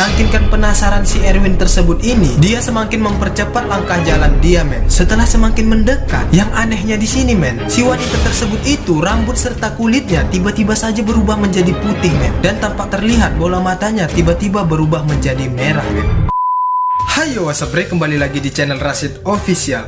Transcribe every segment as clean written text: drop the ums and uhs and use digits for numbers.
Saking kan penasaran si Erwin tersebut ini, dia semakin mempercepat langkah jalan dia, men. Setelah semakin mendekat, yang anehnya di sini, men, si wanita tersebut itu rambut serta kulitnya tiba-tiba saja berubah menjadi putih, men, dan tampak terlihat bola matanya tiba-tiba berubah menjadi merah, men. Hayo wasabre, kembali lagi di channel Rashid Official.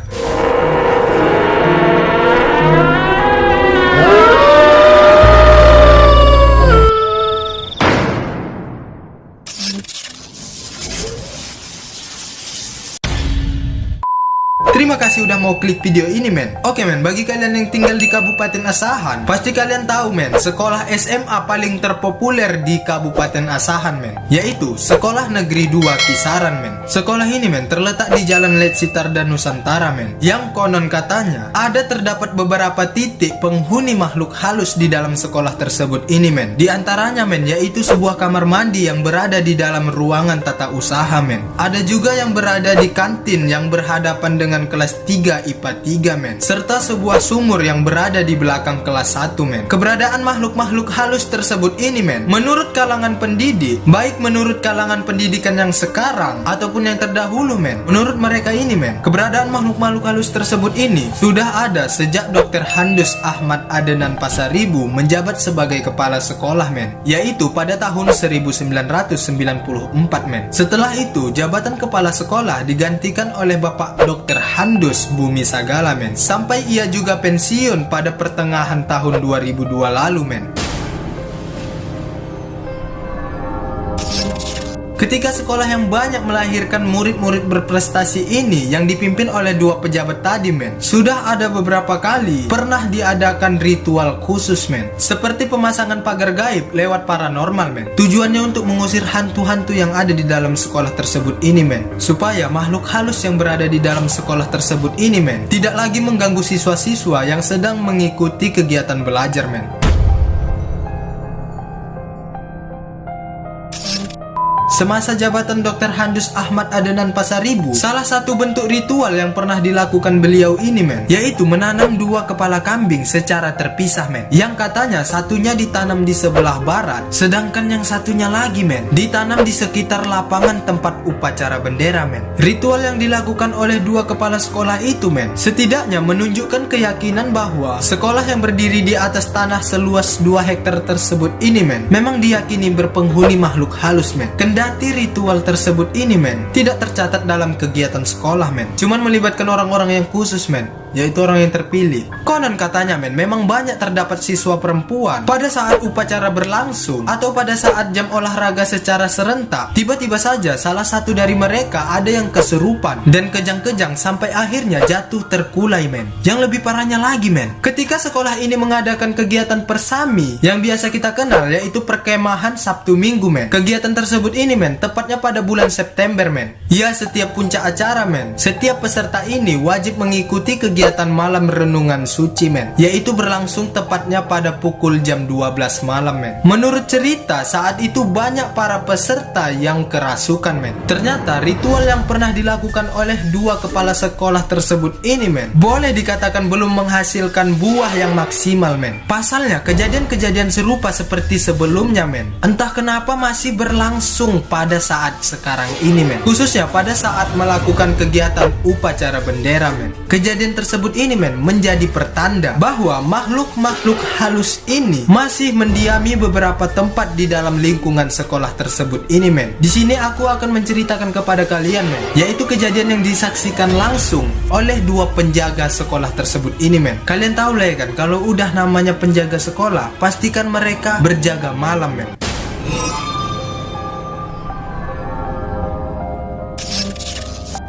Terima kasih udah mau klik video ini, men. Oke, men, bagi kalian yang tinggal di Kabupaten Asahan, pasti kalian tahu, men, sekolah SMA paling terpopuler di Kabupaten Asahan, men, yaitu Sekolah Negeri 2 Kisaran, men. Sekolah ini, men, terletak di Jalan Letsitar dan Nusantara, men, yang konon katanya ada terdapat beberapa titik penghuni makhluk halus di dalam sekolah tersebut ini, men. Di antaranya, men, yaitu sebuah kamar mandi yang berada di dalam ruangan tata usaha, men. Ada juga yang berada di kantin yang berhadapan dengan kelas 3 IPA 3, men, serta sebuah sumur yang berada di belakang kelas 1, men. Keberadaan makhluk-makhluk halus tersebut ini, men, menurut kalangan pendidik, baik menurut kalangan pendidikan yang sekarang ataupun yang terdahulu, men, menurut mereka ini, men, keberadaan makhluk-makhluk halus tersebut ini sudah ada sejak Dr. Handus Ahmad Adenan Pasaribu menjabat sebagai kepala sekolah, men, yaitu pada tahun 1994, men. Setelah itu, jabatan kepala sekolah digantikan oleh Bapak Dr. Handus Bumi Sagala, men, sampai ia juga pensiun pada pertengahan tahun 2002 lalu, men. Ketika sekolah yang banyak melahirkan murid-murid berprestasi ini yang dipimpin oleh dua pejabat tadi, men, sudah ada beberapa kali pernah diadakan ritual khusus, men, seperti pemasangan pagar gaib lewat paranormal, men. Tujuannya untuk mengusir hantu-hantu yang ada di dalam sekolah tersebut ini, men, supaya makhluk halus yang berada di dalam sekolah tersebut ini, men, tidak lagi mengganggu siswa-siswa yang sedang mengikuti kegiatan belajar, men. Semasa jabatan Dr. Handus Ahmad Adenan Pasaribu, salah satu bentuk ritual yang pernah dilakukan beliau ini, men, yaitu menanam dua kepala kambing secara terpisah, men, yang katanya satunya ditanam di sebelah barat, sedangkan yang satunya lagi, men, ditanam di sekitar lapangan tempat upacara bendera, men. Ritual yang dilakukan oleh dua kepala sekolah itu, men, setidaknya menunjukkan keyakinan bahwa sekolah yang berdiri di atas tanah seluas 2 hektar tersebut ini, men, memang diyakini berpenghuni makhluk halus, men. Kendati ritual tersebut ini, men, tidak tercatat dalam kegiatan sekolah, men, cuman melibatkan orang-orang yang khusus, men, yaitu orang yang terpilih. Konon katanya, men, memang banyak terdapat siswa perempuan pada saat upacara berlangsung atau pada saat jam olahraga secara serentak, tiba-tiba saja salah satu dari mereka ada yang kesurupan dan kejang-kejang sampai akhirnya jatuh terkulai, men. Yang lebih parahnya lagi, men, ketika sekolah ini mengadakan kegiatan persami yang biasa kita kenal, yaitu perkemahan Sabtu Minggu, men. Kegiatan tersebut ini, men, tepatnya pada bulan September, men. Ya, setiap puncak acara, men, setiap peserta ini wajib mengikuti kegiatan malam renungan suci, men, yaitu berlangsung tepatnya pada pukul jam 12 malam, men. Menurut cerita, saat itu banyak para peserta yang kerasukan, men. Ternyata ritual yang pernah dilakukan oleh dua kepala sekolah tersebut ini, men, boleh dikatakan belum menghasilkan buah yang maksimal, men. Pasalnya, kejadian-kejadian serupa seperti sebelumnya, men, entah kenapa masih berlangsung pada saat sekarang ini, men, khususnya pada saat melakukan kegiatan upacara bendera, men. Kejadian tersebut ini, men, menjadi pertanda bahwa makhluk-makhluk halus ini masih mendiami beberapa tempat di dalam lingkungan sekolah tersebut ini, men. Di sini aku akan menceritakan kepada kalian, men, yaitu kejadian yang disaksikan langsung oleh dua penjaga sekolah tersebut ini, men. Kalian tahu lah, ya kan, kalau udah namanya penjaga sekolah, pastikan mereka berjaga malam, men.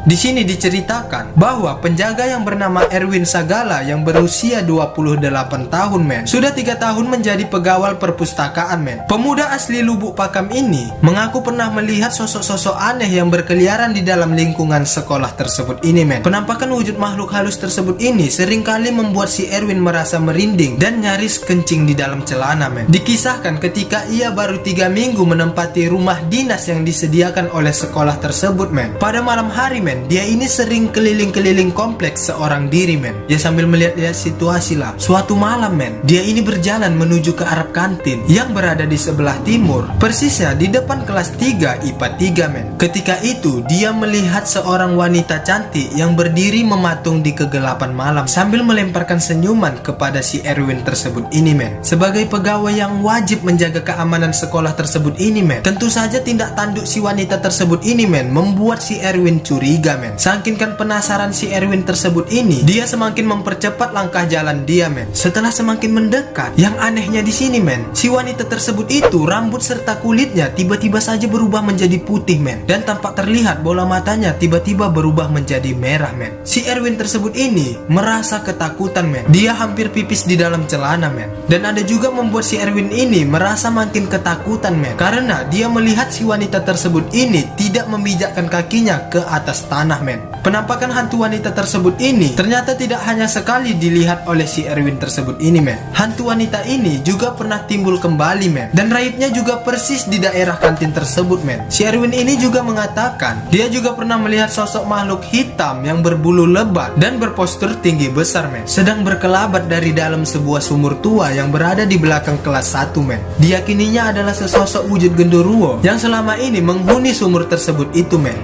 Di sini diceritakan bahwa penjaga yang bernama Erwin Sagala yang berusia 28 tahun, men, sudah 3 tahun menjadi pegawai perpustakaan, men. Pemuda asli Lubuk Pakam ini mengaku pernah melihat sosok-sosok aneh yang berkeliaran di dalam lingkungan sekolah tersebut ini, men. Penampakan wujud makhluk halus tersebut ini seringkali membuat si Erwin merasa merinding dan nyaris kencing di dalam celana, men. Dikisahkan ketika ia baru 3 minggu menempati rumah dinas yang disediakan oleh sekolah tersebut, men, pada malam hari, men, men, dia ini sering keliling-keliling kompleks seorang diri men. Dia sambil melihat-lihat situasi lah. Suatu malam men, dia ini berjalan menuju ke arah kantin yang berada di sebelah timur, persisnya di depan kelas 3 IPA 3 men. Ketika itu dia melihat seorang wanita cantik yang berdiri mematung di kegelapan malam sambil melemparkan senyuman kepada si Erwin tersebut ini men. Sebagai pegawai yang wajib menjaga keamanan sekolah tersebut ini men, tentu saja tindak tanduk si wanita tersebut ini men membuat si Erwin curiga men. Saking kan penasaran si Erwin tersebut ini, dia semakin mempercepat langkah jalan dia men. Setelah semakin mendekat, yang anehnya di sini men, si wanita tersebut itu rambut serta kulitnya tiba-tiba saja berubah menjadi putih men, dan tampak terlihat bola matanya tiba-tiba berubah menjadi merah men. Si Erwin tersebut ini merasa ketakutan men. Dia hampir pipis di dalam celana men. Dan ada juga membuat si Erwin ini merasa makin ketakutan men, karena dia melihat si wanita tersebut ini tidak memijakkan kakinya ke atas tanah men. Penampakan hantu wanita tersebut ini ternyata tidak hanya sekali dilihat oleh si Erwin tersebut ini men. Hantu wanita ini juga pernah timbul kembali men, dan raibnya juga persis di daerah kantin tersebut men. Si Erwin ini juga mengatakan dia juga pernah melihat sosok makhluk hitam yang berbulu lebat dan berpostur tinggi besar men, sedang berkelabat dari dalam sebuah sumur tua yang berada di belakang kelas 1 men. Diyakininya adalah sesosok wujud genderuwo yang selama ini menghuni sumur tersebut itu men.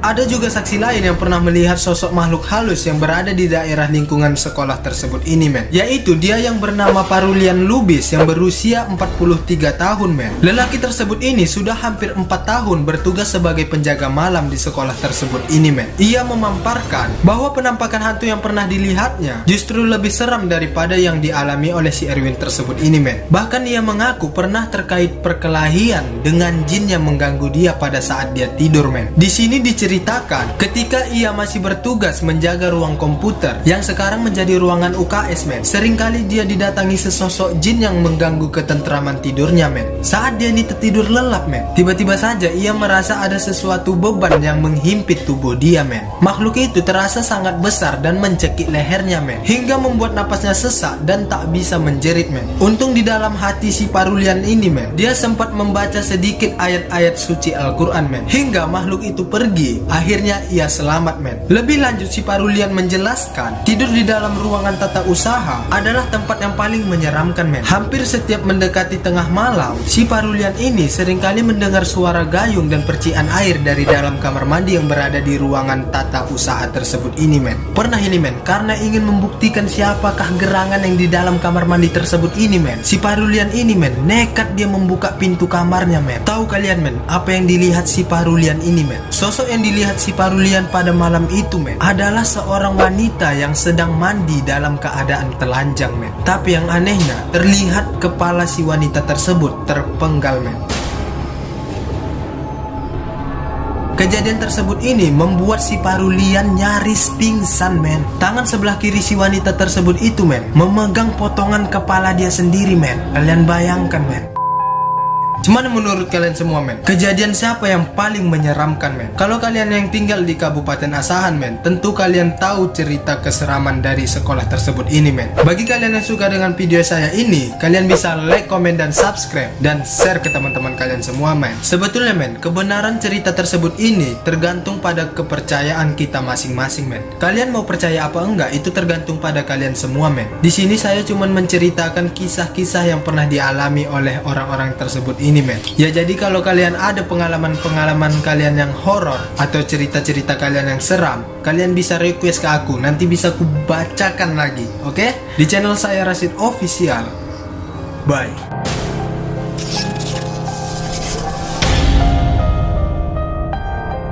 Ada juga saksi lain yang pernah melihat sosok makhluk halus yang berada di daerah lingkungan sekolah tersebut ini men, yaitu dia yang bernama Parulian Lubis yang berusia 43 tahun men. Lelaki tersebut ini sudah hampir 4 tahun bertugas sebagai penjaga malam di sekolah tersebut ini men. Ia memamparkan bahwa penampakan hantu yang pernah dilihatnya justru lebih seram daripada yang dialami oleh si Erwin tersebut ini men. Bahkan ia mengaku pernah terkait perkelahian dengan jin yang mengganggu dia pada saat dia tidur men. Di sini diceritakan ketika ia masih bertugas menjaga ruang komputer yang sekarang menjadi ruangan UKS men, seringkali dia didatangi sesosok jin yang mengganggu ketentraman tidurnya men. Saat dia ini tertidur lelap men, tiba-tiba saja ia merasa ada sesuatu beban yang menghimpit tubuh dia men. Makhluk itu terasa sangat besar dan mencekik lehernya men, hingga membuat napasnya sesak dan tak bisa menjerit men. Untung di dalam hati si Parulian ini men, dia sempat membaca sedikit ayat-ayat suci Al-Quran men, hingga makhluk itu pergi. Akhirnya ia selamat men. Lebih lanjut si Parulian menjelaskan, tidur di dalam ruangan tata usaha adalah tempat yang paling menyeramkan men. Hampir setiap mendekati tengah malam, si Parulian ini seringkali mendengar suara gayung dan percikan air dari dalam kamar mandi yang berada di ruangan tata usaha tersebut ini men. Pernah ini men, karena ingin membuktikan siapakah gerangan yang di dalam kamar mandi tersebut ini men, si Parulian ini men nekat dia membuka pintu kamarnya men. Tahu kalian men, apa yang dilihat si Parulian ini men? Sosok yang dilihat si Parulian pada malam itu men adalah seorang wanita yang sedang mandi dalam keadaan telanjang men. Tapi yang anehnya, terlihat kepala si wanita tersebut terpenggal men. Kejadian tersebut ini membuat si Parulian nyaris pingsan men. Tangan sebelah kiri si wanita tersebut itu men memegang potongan kepala dia sendiri men. Kalian bayangkan men. Cuman menurut kalian semua men, kejadian siapa yang paling menyeramkan men? Kalau kalian yang tinggal di Kabupaten Asahan men, tentu kalian tahu cerita keseraman dari sekolah tersebut ini men. Bagi kalian yang suka dengan video saya ini, kalian bisa like, komen, dan subscribe, dan share ke teman-teman kalian semua men. Sebetulnya men, kebenaran cerita tersebut ini tergantung pada kepercayaan kita masing-masing men. Kalian mau percaya apa enggak, itu tergantung pada kalian semua men. Di sini saya cuman menceritakan kisah-kisah yang pernah dialami oleh orang-orang tersebut ini men. Ya jadi kalau kalian ada pengalaman-pengalaman kalian yang horor atau cerita-cerita kalian yang seram, kalian bisa request ke aku, nanti bisa aku bacakan lagi, oke? Di channel saya Rashid Official. Bye.